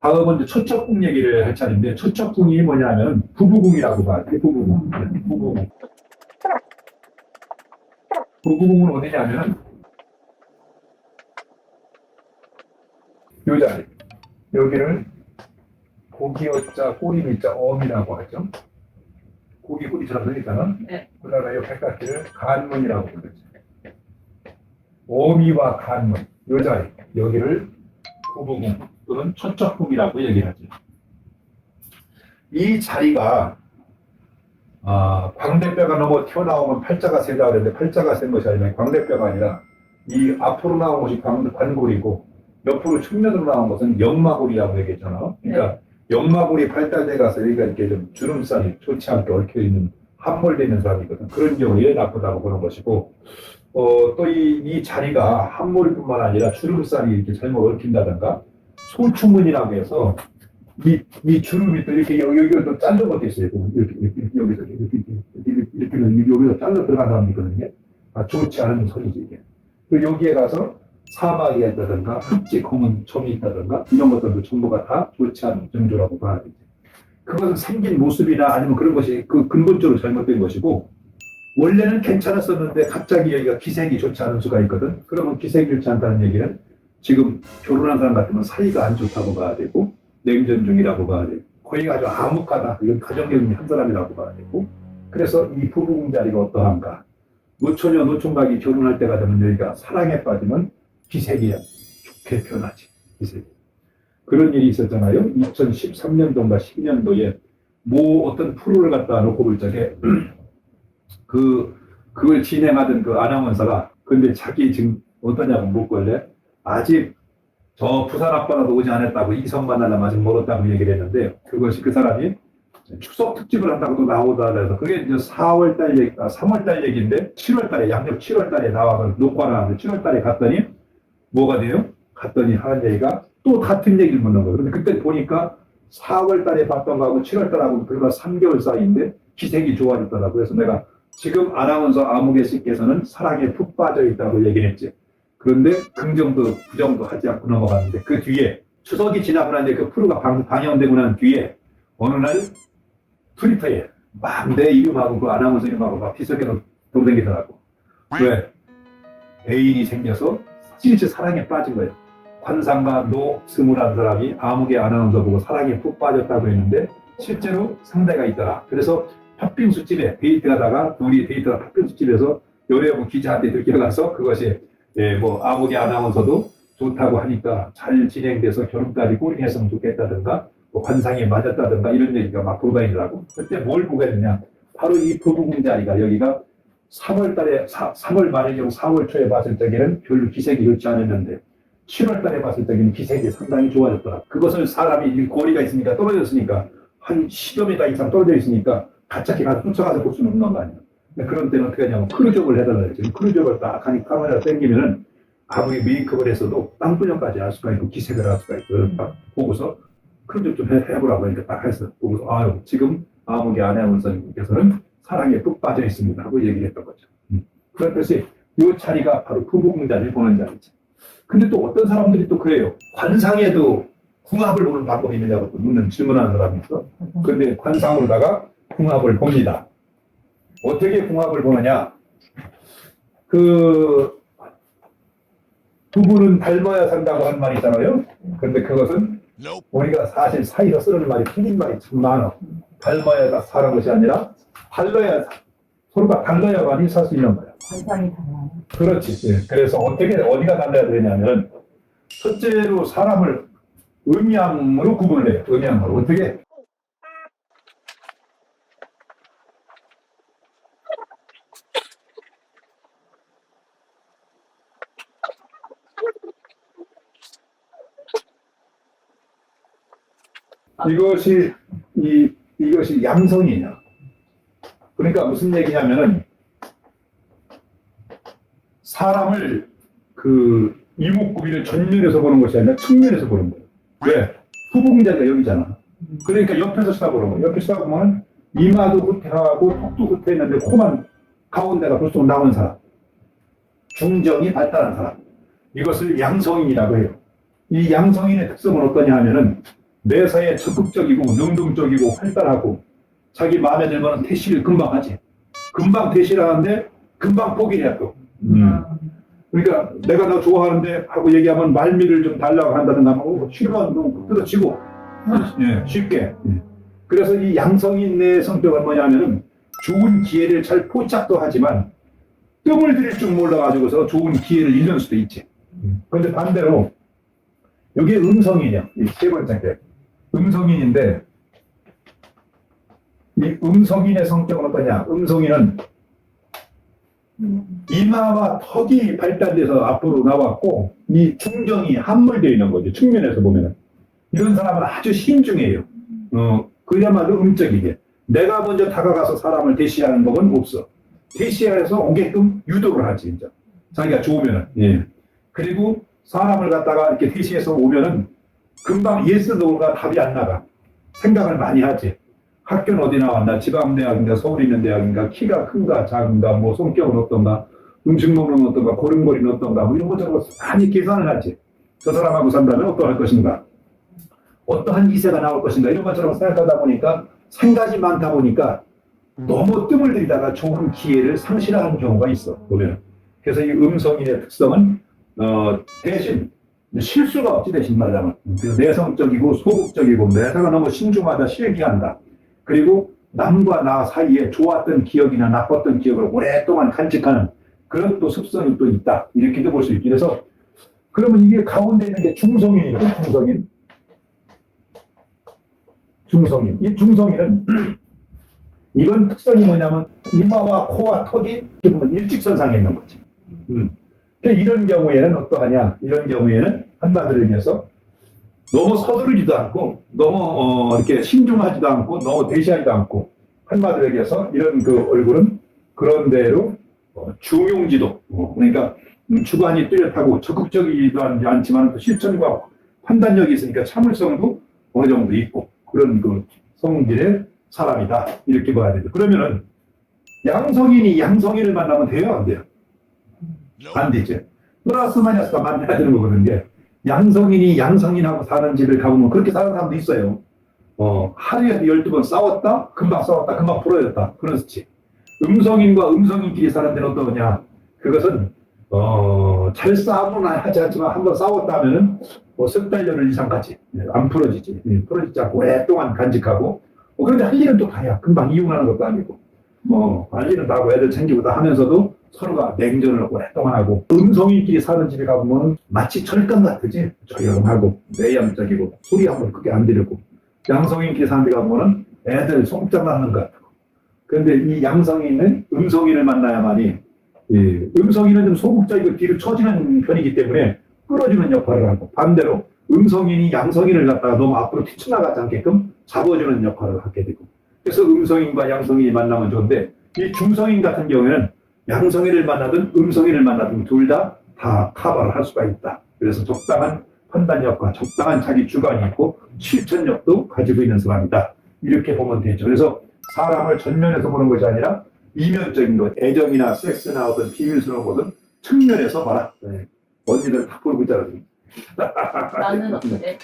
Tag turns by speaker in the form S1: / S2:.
S1: 다음은 이제 초척궁 얘기를 할 차례인데, 초척궁이 뭐냐면 부부궁이라고 봐요. 부부궁. 부부궁. 부부궁은 어디냐면은 요 자리. 여기를 고기어자 꼬리 밑자 엄이라고 하죠. 고기 꼬리처럼 생겼잖아.
S2: 네.
S1: 그다음에 이 백각기를 간문이라고 부르죠. 어미와 간문, 요 자리, 여기를 부부궁 또는 초척궁이라고 얘기하죠. 이 자리가 광대뼈가 넘어 튀어나오면 팔자가 세다 그랬는데 팔자가 센 것이 아니라 광대뼈가 아니라 이 앞으로 나온 것이 관골이고 옆으로 측면으로 나온 것은 역마골이라고 얘기했잖아. 그러니까 역마골이 발달돼 가서 여기가 이렇게 좀 주름살이 좋지 않게 얽혀 있는 함몰되어 있는 사람이거든. 그런 경우에 나쁘다고 보는 것이고, 또 이 자리가 함몰뿐만 아니라 주름살이 이렇게 잘못 얽힌다든가 소추문이라고 해서 이 주름이 또 이렇게 여기가 또 잘린 것도 있어요. 이렇게 여기서 이렇게 여기서 잘라 들어간 사람이 있거든요. 좋지 않은 소리지 이게. 그리고 여기에 가서 사막이 있다든가 흑지 검은 점이 있다든가 이런 것들도 전부가 다 좋지 않은 정조라고 봐야 되죠. 그것은 생긴 모습이나 아니면 그런 것이 그 근본적으로 잘못된 것이고, 원래는 괜찮았었는데 갑자기 여기가 기색이 좋지 않은 수가 있거든. 그러면 기색이 좋지 않다는 얘기는 지금 결혼한 사람 같으면 사이가 안 좋다고 봐야 되고, 냉전 중이라고 봐야 되고, 거의 아주 암묵하다, 이건 가정적인 한 사람이라고 봐야 되고, 그래서 이 부부궁 자리가 어떠한가. 노처녀 노총각이 결혼할 때가 되면 여기가 사랑에 빠지면 기색이 좋게 변하지. 기색이. 그런 일이 있었잖아요. 2013년도인가 12년도에 어떤 프로를 갖다 놓고 볼 적에 그걸 진행하던 그 아나운서가 근데 자기 지금 어떠냐고 묻길래 아직 저 부산 앞바다도 오지 않았다고 이성 만나려면 아직 멀었다고 얘기를 했는데, 그것이 그 사람이 추석 특집을 한다고도 나오다 그래서 그게 이제 4월달 얘기, 3월달 얘기인데 7월달에 양력 7월달에 나와서 녹화를 하는데 7월달에 갔더니 뭐가 돼요? 갔더니 하는 얘기가 또 같은 얘기를 묻는 거예요. 근데 그때 보니까 4월달에 봤던 거하고 7월달하고 불과 3개월 사이인데 기색이 좋아졌더라고요. 그래서 내가 지금 아나운서 아무개 씨께서는 사랑에 푹 빠져 있다고 얘기를 했지. 그런데 긍정도 부정도 하지 않고 넘어갔는데 그 뒤에 추석이 지나고 난 뒤에 그 프로가 방영되고 난 뒤에 어느 날 트위터에 막 내 이름하고 그 아나운서 이름하고 막 비석에서 돌아다니더라고. 왜? 애인이 생겨서 실제 사랑에 빠진 거예요. 관상가 노스무라는 사람이 아무개 아나운서 보고 사랑에 푹 빠졌다고 했는데 실제로 상대가 있더라. 그래서 팥빙수집에 데이트하다가 둘이 데이트가 팥빙수집에서 요래하고 기자한테 들켜가서 그것이 아무개 아나운서도 좋다고 하니까 잘 진행돼서 결혼까지 꼬링했으면 좋겠다든가 관상에 맞았다든가 이런 얘기가 막 돌아다니더라고. 그때 뭘 보게 되냐. 바로 이 부부궁 자리가 여기가 3월 말이고 4월 초에 봤을 때에는 별로 기색이 좋지 않았는데 7월 달에 봤을 때는 기색이 상당히 좋아졌더라. 그것을 사람이 거리가 있으니까 떨어졌으니까 한 10여 미터 이상 떨어져 있으니까 갑자기 가서 쫓아가서 볼 수는 없는 거 아니야. 그런 때는 어떻게 하냐면 크루즈업을 해달라 했지. 크루즈업을 딱 하니 카메라 당기면은 아무리 메이크업을 했어도 땀분영까지 알 수가 있고 기색을 할 수가 있고 딱 보고서 크루즈업 좀 해보라고 하니까 딱 해서 보고서 지금 아무개 아나운서님께서는 사랑에 푹 빠져 있습니다 하고 얘기를 했던 거죠. 그런 뜻이 이 자리가 바로 부부궁 자리를 보는 자리지. 근데 또 어떤 사람들이 또 그래요. 관상에도 궁합을 보는 방법이 있느냐고 또 질문하는 사람이 있어. 근데 관상으로다가 궁합을 봅니다. 어떻게 궁합을 보느냐. 부부는 닮아야 산다고 하는 말이 있잖아요. 근데 그것은 우리가 사실 사이로 쓰는 말이 틀린 말이 참 많아. 닮아야 사는 것이 아니라 서로가 달라야만이 살 수 있는 거야.
S2: 관상이 달라요.
S1: 그렇지. 예. 그래서 어디가 달라야 되냐면, 첫째로 사람을 음양으로 구분을 해요. 음양으로. 어떻게? 이것이 양성이냐. 그러니까 무슨 얘기냐면은, 사람을 이목구비를 전면에서 보는 것이 아니라 측면에서 보는 거예요. 왜? 후궁자가 여기잖아. 그러니까 옆에서 쳐다보는 거예요. 옆에서 쳐다보면 이마도 후퇴하고 턱도 후퇴했는데 코만 가운데가 벌써 나온 사람. 중정이 발달한 사람. 이것을 양성인이라고 해요. 이 양성인의 특성은 어떠냐 하면은 매사에 적극적이고 능동적이고 활달하고 자기 마음에 들면 퇴실을 금방 하지. 금방 퇴실하는데 금방 포기해 또. 그러니까 내가 너 좋아하는데 하고 얘기하면 말미를 좀 달라고 한다든가 하고 싫으면 좀 뜯어치고 쉽게. 그래서 이 양성인의 성격은 뭐냐면은 좋은 기회를 잘 포착도 하지만 뜸을 들일 줄 몰라가지고서 좋은 기회를 잃는 수도 있지. 그런데 반대로 이게 음성인이야. 이 세 번째 게 음성인인데 이 음성인의 성격은 어떠냐? 음성인은 이마와 턱이 발달돼서 앞으로 나왔고 이 중정이 함몰되어 있는 거죠. 측면에서 보면은 이런 사람은 아주 신중해요. 그야말로 음적이게 내가 먼저 다가가서 사람을 대시하는 법은 없어. 대시해서 오게끔 유도를 하지 진짜. 자기가 좋으면은. 예. 그리고 사람을 갖다가 이렇게 대시해서 오면은 금방 예스 노가 답이 안 나가. 생각을 많이 하지. 학교는 어디 나왔나? 지방대학인가? 서울에 있는 대학인가? 키가 큰가? 작은가? 뭐 성격은 어떤가? 음식 먹는 건 어떤가? 걸음걸이는 어떤가? 뭐 이런 것저런 많이 계산을 하지. 저 사람하고 산다면 어떠할 것인가? 어떠한 이세가 나올 것인가? 이런 것처럼 생각하다 보니까 생각이 많다 보니까 너무 뜸을 들이다가 좋은 기회를 상실하는 경우가 있어. 보면. 그래서 이 음성인의 특성은 대신 실수가 없지 대신 말하자면 내성적이고 소극적이고 내가 너무 신중하다 실기한다. 그리고 남과 나 사이에 좋았던 기억이나 나빴던 기억을 오랫동안 간직하는 그런 또 습성이 또 있다. 이렇게도 볼 수 있기 그래서 그러면 이게 가운데 있는 게 중성인이거든. 중성인. 이 중성인은 이건 특성이 뭐냐면 이마와 코와 턱이 일직선상에 있는 거지. 이런 경우에는 어떠하냐? 이런 경우에는 한마디로 얘기해서 너무 서두르지도 않고 너무 이렇게 신중하지도 않고 너무 대시하지도 않고 한마디로 얘기해서 이런 그 얼굴은 그런 대로 중용지도 그러니까 주관이 뚜렷하고 적극적이지도 않지만 또 실천과 판단력이 있으니까 참을성도 어느 정도 있고 그런 그 성질의 사람이다 이렇게 봐야 되죠. 그러면은 양성인이 양성인을 만나면 돼요 안 돼요? 안 되죠. 플러스 마이너스가 만나야 되는 거거든요. 양성인이 양성인하고 사는 집을 가보면 그렇게 사는 사람도 있어요. 하루에 12번 싸웠다 금방 풀어졌다 그렇지. 음성인과 음성인끼리 사는 데는 어떠냐? 그것은 잘 싸움은 하지 않지만 한번 싸웠다 하면은 석 달, 열흘 이상 가지. 안 풀어지지. 풀어지지 않고 오랫동안 간직하고 그런데 할 일은 또 다야. 금방 이혼하는 것도 아니고 할 일은 다 하고 애들 챙기고 다 하면서도 서로가 냉전을 오랫동안 하고 음성인끼리 사는 집에 가보면 마치 철강 같으지. 조용하고 내향적이고 소리 한번 크게 안 들리고 양성인끼리 사는 데 가보면 애들 손짝 낳는 것 같고 그런데 이 양성인은 음성인을 만나야만이 음성인은 좀 소극적이고 뒤로 처지는 편이기 때문에 끌어주는 역할을 하고 반대로 음성인이 양성인을 갖다가 너무 앞으로 튀쳐나가지 않게끔 잡아주는 역할을 하게 되고 그래서 음성인과 양성인이 만나면 좋은데 이 중성인 같은 경우에는 양성인을 만나든 음성인을 만나든 둘 다 커버를 할 수가 있다. 그래서 적당한 판단력과 적당한 자기 주관이 있고 실천력도 가지고 있는 사람이다. 이렇게 보면 되죠. 그래서 사람을 전면에서 보는 것이 아니라 이면적인 것, 애정이나 섹스나 어떤 비밀스러운 것은 측면에서 봐라. 언니들 다 보고 있잖아.
S2: 나는 어때?